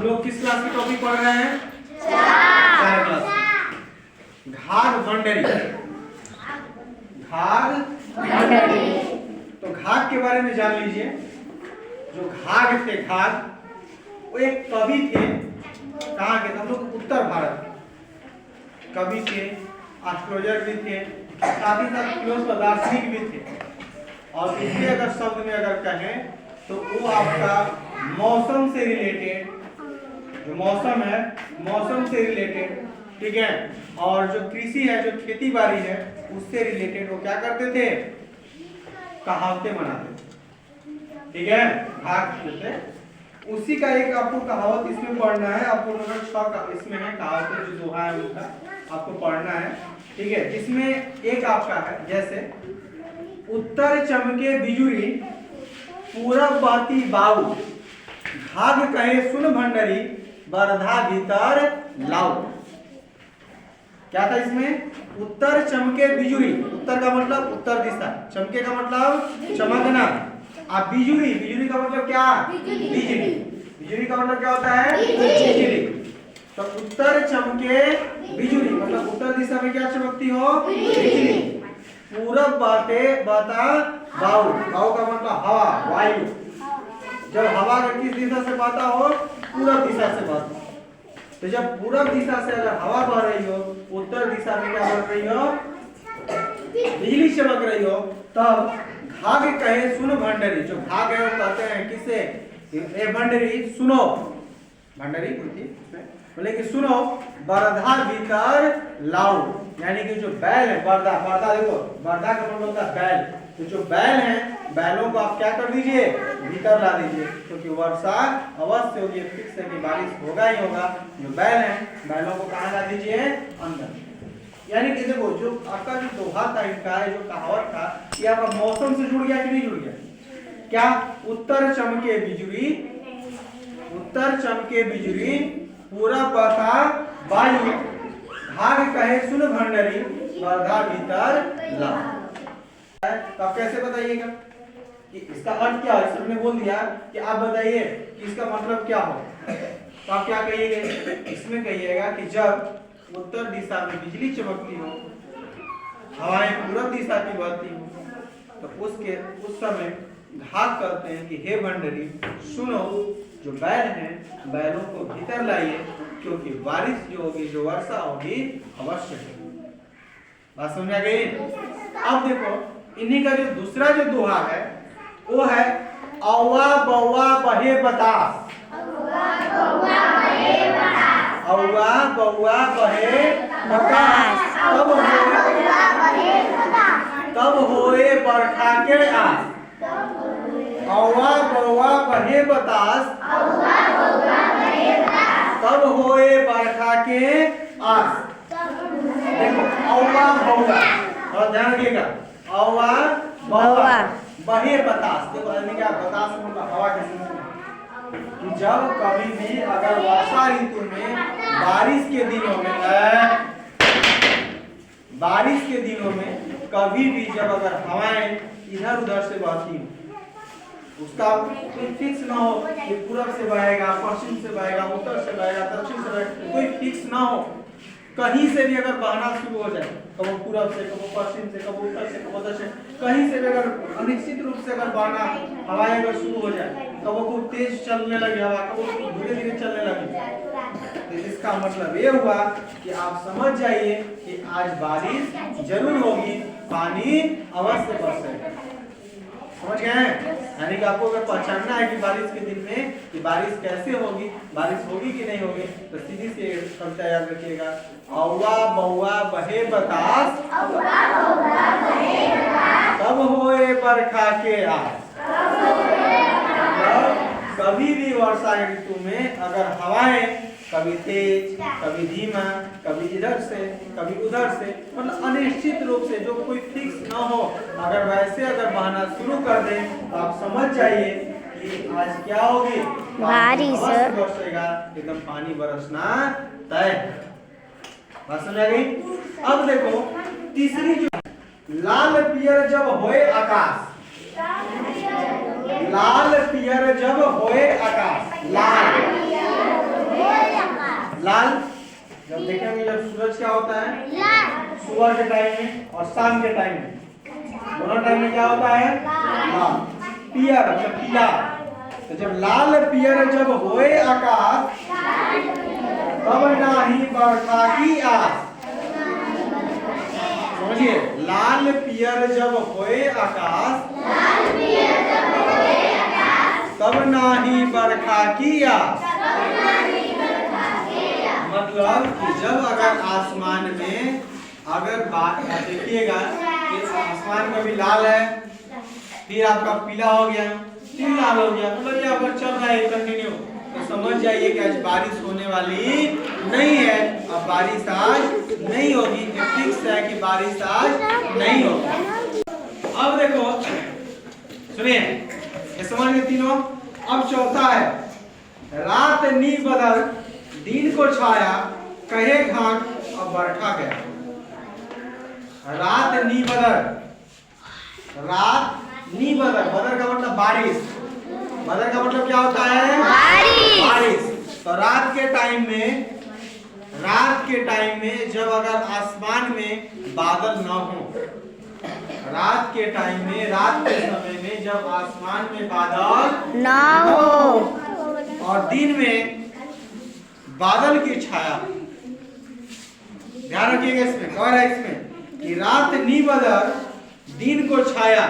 हम लोग किस क्लास की टॉपिक पढ़ रहे हैं? 4 क्लास। घाघ भंडरी। घाघ भंडरी। तो घाघ के बारे में जान लीजिए। जो घाघ थे, घाघ वो एक कवि थे। कहाँ के? हम लोग उत्तर भारत कवि थे, एस्ट्रोलॉजर भी थे, साथ ही साथ फिलोसोफर दार्शनिक भी थे। और इसलिए अगर शब्द में अगर कहें तो वो आपका मौसम से रिलेटेड, जो मौसम है मौसम से रिलेटेड, ठीक है, और जो कृषि है, जो खेती बाड़ी है, उससे रिलेटेड वो क्या करते थे? कहावतें बनाते थे, ठीक है, भाग देते। उसी का एक आपको कहावत इसमें पढ़ना है। आपको नंबर 6 इसमें है कहावतें, जो दोहा है उनका आपको पढ़ना है, ठीक है। इसमें एक आपका है, जैसे उत्तर चमके बिजुरी पूरब बहती बाऊ, घाघ कहे सुन भंडरी बरधा भीतर लाऊ। क्या था इसमें? उत्तर चमके बिजुरी, उत्तर का मतलब उत्तर दिशा, चमके का मतलब चमकना, अब बिजुरी, बिजुरी का मतलब क्या? बिजली। बिजुरी का मतलब क्या होता है? बिजली। तो उत्तर चमके बिजुरी मतलब उत्तर दिशा में क्या चमकती हो? बिजली। पूरब बहता बाऊ, बाऊ का मतलब हवा, वायु। जब हवा किस दिशा से बहता हो? पूरब दिशा से बहता। तो जब पूरब दिशा से अगर हवा बह रही हो, उत्तर दिशा में क्या बह रही हो? बिजली चमक रही हो, तब घाघ कहे सुन भंडरी। जो घाघ है वो कहते हैं किसे? ए भंडरी सुनो, भंडरी बोले कि सुनो बरधा भीतर लाओ, यानी कि जो बैल है, बरदा, बरदा देखो, बरदा का मतलब होता है बैल। तो जो बैल है, बैलों को आप क्या कर दीजिए? भीतर ला दीजिए, क्योंकि वर्षा अवश्य होगी, फिक्स है कि बारिश होगा ही होगा। जो बैल है, बैलों को कहाँ ला दीजिए? अंदर। यानी कि देखो, जो आपका जो दोहा था, इनका जो कहावत था, ये आपका मौसम से जुड़ गया कि नहीं जुड़ गया? क्या? उत्तर चमके बिजुरी, उत्तर चमके बिजुरी पूरा बहता वायु, घाघ कहे सुन भंडरी बरधा भीतर लाऊ। तो आप कैसे बताइएगा कि इसका अर्थ क्या है? सबने बोल दिया कि आप बताइए कि इसका मतलब क्या हो। तो आप क्या कहिएगा? इसमें कहिएगा कि जब उत्तर दिशा में बिजली चमकती हो, हवाएं पूरब दिशा की बहती हो, तो उस समय घाघ कहते हैं कि हे भंडरी सुनो, जो बैल हैं बैलों को भीतर लाइए, क्योंकि बारिश जो होगी, जो वर्षा होगी, अवश्य होगी। बात समझ आ गई? अब देखो, इन्हीं का जो दूसरा जो दोहा है वो है औवा बौवा बहे बतास। औवा बौवा बहे बतास, तब होए बरखा के आस। औवा बौवा बहे बतास, तब होए बरखा के आस। देखो, औवा बौवा, और ध्यान रखिएगा, औवा बौवा बहे बतास। देखो क्या बतास मतलब हवा के सूत्र कि जब कभी भी अगर वर्षा ऋतु में बारिश के दिनों में कभी भी जब अगर हवाएं इधर उधर से बहती हो, उसका कोई फिक्स ना हो कि पूरब से बहेगा, पश्चिम से बहेगा, उत्तर से बहेगा, दक्षिण से बहेगा, कोई फिक्स ना हो। कहीं से भी अगर बहना शुरू हो जाए, कभी पूरब से, कभी पश्चिम से, कभी उत्तर से, कभी दक्षिण, कहीं से भी अगर अनिश्चित रूप से अगर बहना हवाएं अगर शुरू हो जाए, कभी खूब तेज चलने लगे हवा, कभी धीरे धीरे चलने लगे, तो इसका मतलब ये हुआ कि आप समझ जाइए कि आज बारिश जरूर होगी, पानी अवश्य बरसेगा। समझ गए? यानी कि आपको अगर पहचानना है कि बारिश के दिन में कि बारिश कैसे होगी, बारिश होगी कि नहीं होगी, तो सीधी से कविता याद रखिएगा, औवा बौवा बहे बतास, तब होए बरखा के आस। कभी भी वर्षा ऋतु में अगर हवाएं कभी तेज, कभी धीमा, कभी इधर से, कभी उधर से, मतलब अनिश्चित रूप से जो कोई फिक्स ना हो, अगर वैसे अगर बहना शुरू कर दे, तो आप समझ जाइए कि आज क्या होगी? बारिश बरसेगा, एकदम पानी बरसना तय। बात समझ आ गई? अब देखो तीसरी जो लाल पियर जब होए आकाश, लाल पियर जब होए आकाश, लाल लाल जब देखेंगे जब सूरज क्या होता है सुबह के टाइम में और शाम के टाइम में, दोनों टाइम में क्या होता है लाल। पियर मतलब पीला, तो जब लाल पियर जब होए आकाश तब नाही बरखा की आस। समझिए, लाल पियर जब होए आकाश तब नाही बरखा की आस। मतलब कि जब अगर आसमान में अगर देखिएगा कि आसमान में भी लाल है, फिर आपका पीला हो गया, फिर लाल हो गया, मतलब ये अगर चल रहा है कंटिन्यू, तो समझ जाइए कि आज बारिश होने वाली नहीं है। अब बारिश आज नहीं होगी, फिक्स है कि बारिश आज नहीं होगी। अब देखो सुनिए, ये समझ गए तीनों। अब चौथा है, रात नी बदल दिन को छाया कहे घाट अब बरखा गया। रात नी बदल, रात नी बदल, बदल का मतलब बारिश, बदल का मतलब क्या होता है बारिश। तो रात के टाइम में जब अगर आसमान में बादल ना हो, रात के टाइम में, रात के समय में जब आसमान में बादल ना हो और दिन में बादल की छाया, ध्यान रखिएगा इसमें, कह रहा है इसमें कि रात नी बदल दिन को छाया।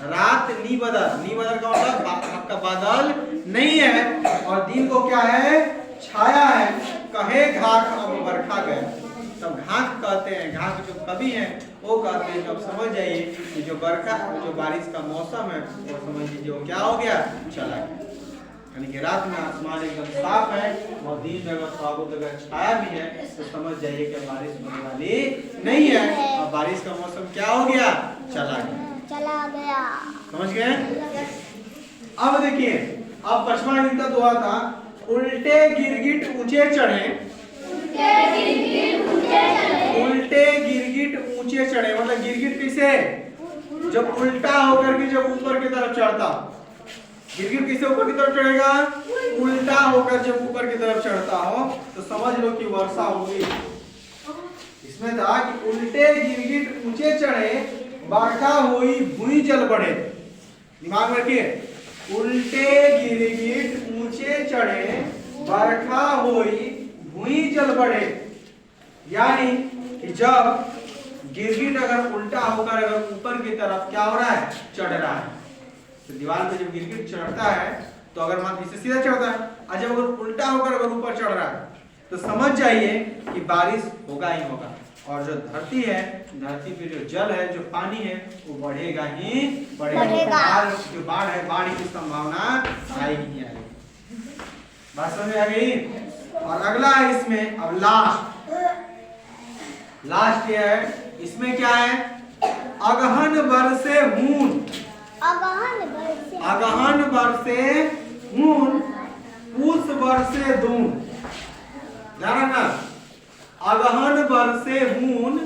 रात नी बदल का मतलब आपका बादल नहीं है और दिन को क्या है छाया है, कहे घाट अब बरखा गया। तब घाट कहते हैं, घाट जो कवि हैं वो कहते हैं, जब समझ जाइए कि जो बरखा जो बारिश का मौसम है वो समझ लीजिए वो क्या हो गया, चला गया। यानी कि रात में आसमान एकदम साफ है और दिन में अगर थोड़ा बहुत अगर छाया भी है तो समझ जाइए कि बारिश होने वाली नहीं है और बारिश का मौसम क्या हो गया, चला गया। समझ गए। अब देखिए, अब पचवा गीता दुआ था, उल्टे गिरगिट ऊंचे चढ़े, उल्टे गिरगिट ऊंचे चढ़े, मतलब गिरगिट कैसे, जब उल्टा होकर के जब ऊपर की तरफ चढ़ता, गिरगिट किसे ऊपर की तरफ चढ़ेगा, उल्टा होकर जब ऊपर की तरफ चढ़ता हो तो समझ लो कि वर्षा होगी। इसमें था कि उल्टे गिरगिट ऊंचे चढ़े बरखा हुई भूमि जल बढ़े। दिमाग में रखिए, उल्टे गिरगिट ऊंचे चढ़े बरखा हुई भूमि जल बढ़े। यानी कि जब गिरगिट अगर उल्टा होकर अगर ऊपर की तरफ क्या हो रहा है, चढ़ रहा है, तो दीवार पे जब गिरगिट चढ़ता है तो अगर मान इसे सीधा चढ़ता है और जब अगर उल्टा होकर अगर ऊपर चढ़ रहा है तो समझ जाइए कि बारिश होगा ही होगा। और जो धरती है, धरती पे जो जल है, जो पानी है वो बढ़ेगा ही बढ़ेगा। जो बाढ़ है, बाढ़ की संभावना आएगी ही आएगी। बात समझ आ गई। और अगला है इसमें, अब लास्ट क्या है इसमें, क्या है, अगहन बरसे हून, अगहन बरसे हून पूस बरसे दून। ध्यान रखना, अगहन बरसे हून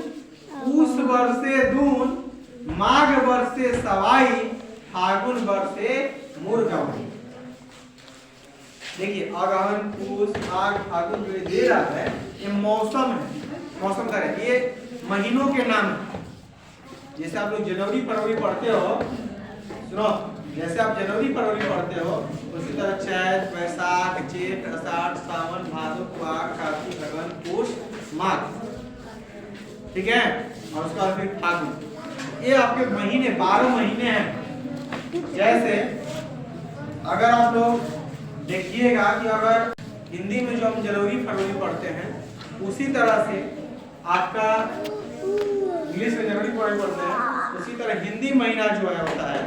पूस बरसे दून, माघ बरसे सवाई फागुन बरसे मुरगम। देखिए, अगहन पूस माघ फागुन जो दे रहा है ये मौसम है, मौसम का है, ये महीनों के नाम है। जैसे आप लोग जनवरी फरवरी पढ़ते हो, सुनो, जैसे आप जनवरी फरवरी पढ़ते हो उसी तरह चैत वैशाख जेठ आषाढ़ सावन भादो माघ कार्तिक अगहन पूस माघ, ठीक है, और उसके बाद फिर फागुन। ये आपके महीने 12 महीने हैं। जैसे अगर आप लोग देखिएगा कि अगर हिंदी में जो हम जनवरी फरवरी पढ़ते हैं उसी तरह से आपका इंग्लिश में जनवरी फरवरी पढ़ते हैं, उसी तरह हिंदी महीना जो है होता है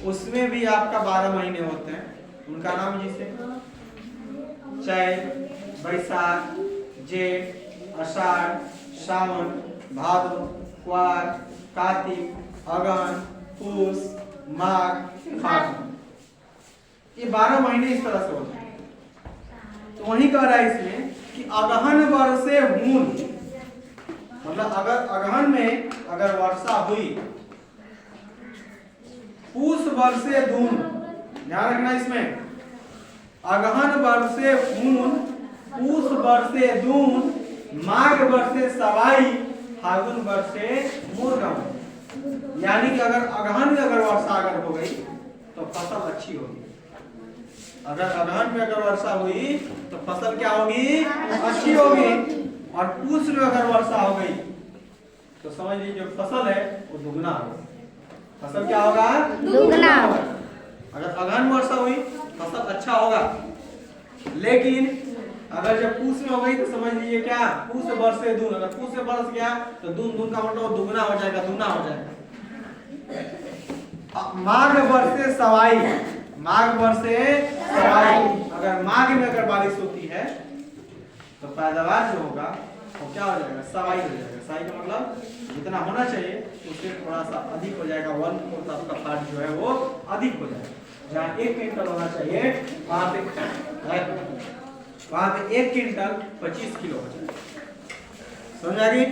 उसमें भी आपका 12 महीने होते हैं। उनका नाम जैसे चैत वैशाख जेठ आषाढ़ सावन भादो क्वार कार्तिक अगहन पूस माघ फागुन, ये 12 महीने इस तरह से होते हैं। तो वही कह रहा है इसमें कि अगहन बरसे हून, मतलब अगर अगहन में अगर वर्षा हुई, पूस बरसे दून, ध्यान रखना इसमें, अगहन बरसे हून पूस बरसे दून, माघ बरसे सवाई, फागुन बरसे मूरगम। यानी कि अगर अगहन में अगर वर्षा अगर हो गई तो फसल अच्छी होगी। अगर अगहन में अगर वर्षा हुई तो फसल क्या होगी? अच्छी होगी। और पूस में अगर वर्षा हो गई तो समझ लीजिए जो फसल है वो दुगना होगा। फसल क्या होगा? दुगना। अगर अगहन में वर्षा हुई फसल अच्छा होगा, लेकिन अगर जब पूस में हो गई तो समझ लीजिए क्या? पूस बरसे दून, अगर पूस में बरस गया तो दून, दून का मतलब दुगना हो जाएगा, दुगना हो जाएगा। माघ बरसे सवाई, माघ बरसे सवाई, अगर माघ में अगर बारिश होती है तो पैदावार जो होगा वो क्या हो जाएगा? सवाई हो जाएगा। सवाई का मतलब जितना होना चाहिए उससे थोड़ा सा अधिक हो जाएगा, 1/4 का पार्ट जो है वो अधिक हो जाएगा। जहाँ 1 क्विंटल होना चाहिए वहां पे 1 क्विंटल 25 किलो हो जाएगा। समझ आ गई?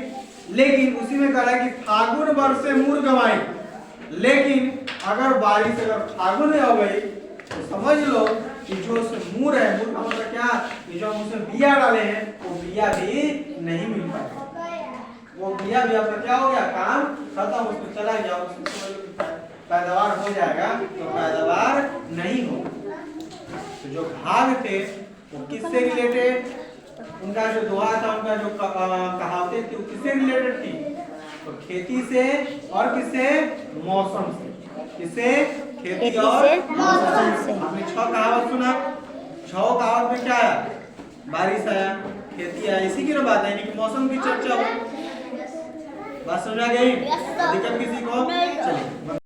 लेकिन उसी में कह रहा है कि फागुन बरसे मूर गवाई, लेकिन अगर बारिश अगर फागुन में हो गई तो समझ लो कि जो उसमें मूर है, मूर का मतलब क्या? कि जो हम उसमें बिया डाले हैं वो बिया भी नहीं मिल पाएगा। वो बिया भी आपका क्या हो गया? काम खत्म, उसमें चला गया, उसमें पैदावार हो जाएगा तो पैदावार नहीं होगा। तो जो घाघ थे वो किससे रिलेटेड? उनका जो दोहा था, उनका जो कहावतें थी वो किससे रिलेटेड थी? तो खेती से और किससे? मौसम से। किससे? खेती और मौसम से। आपने 6 कहावत सुना, 6 कहावत में क्या आया? बारिश आया, खेती आया, इसी की बात है, यानी कि मौसम की चर्चा हो। बात समझ आ गई? दिक्कत किसी को? चलिए।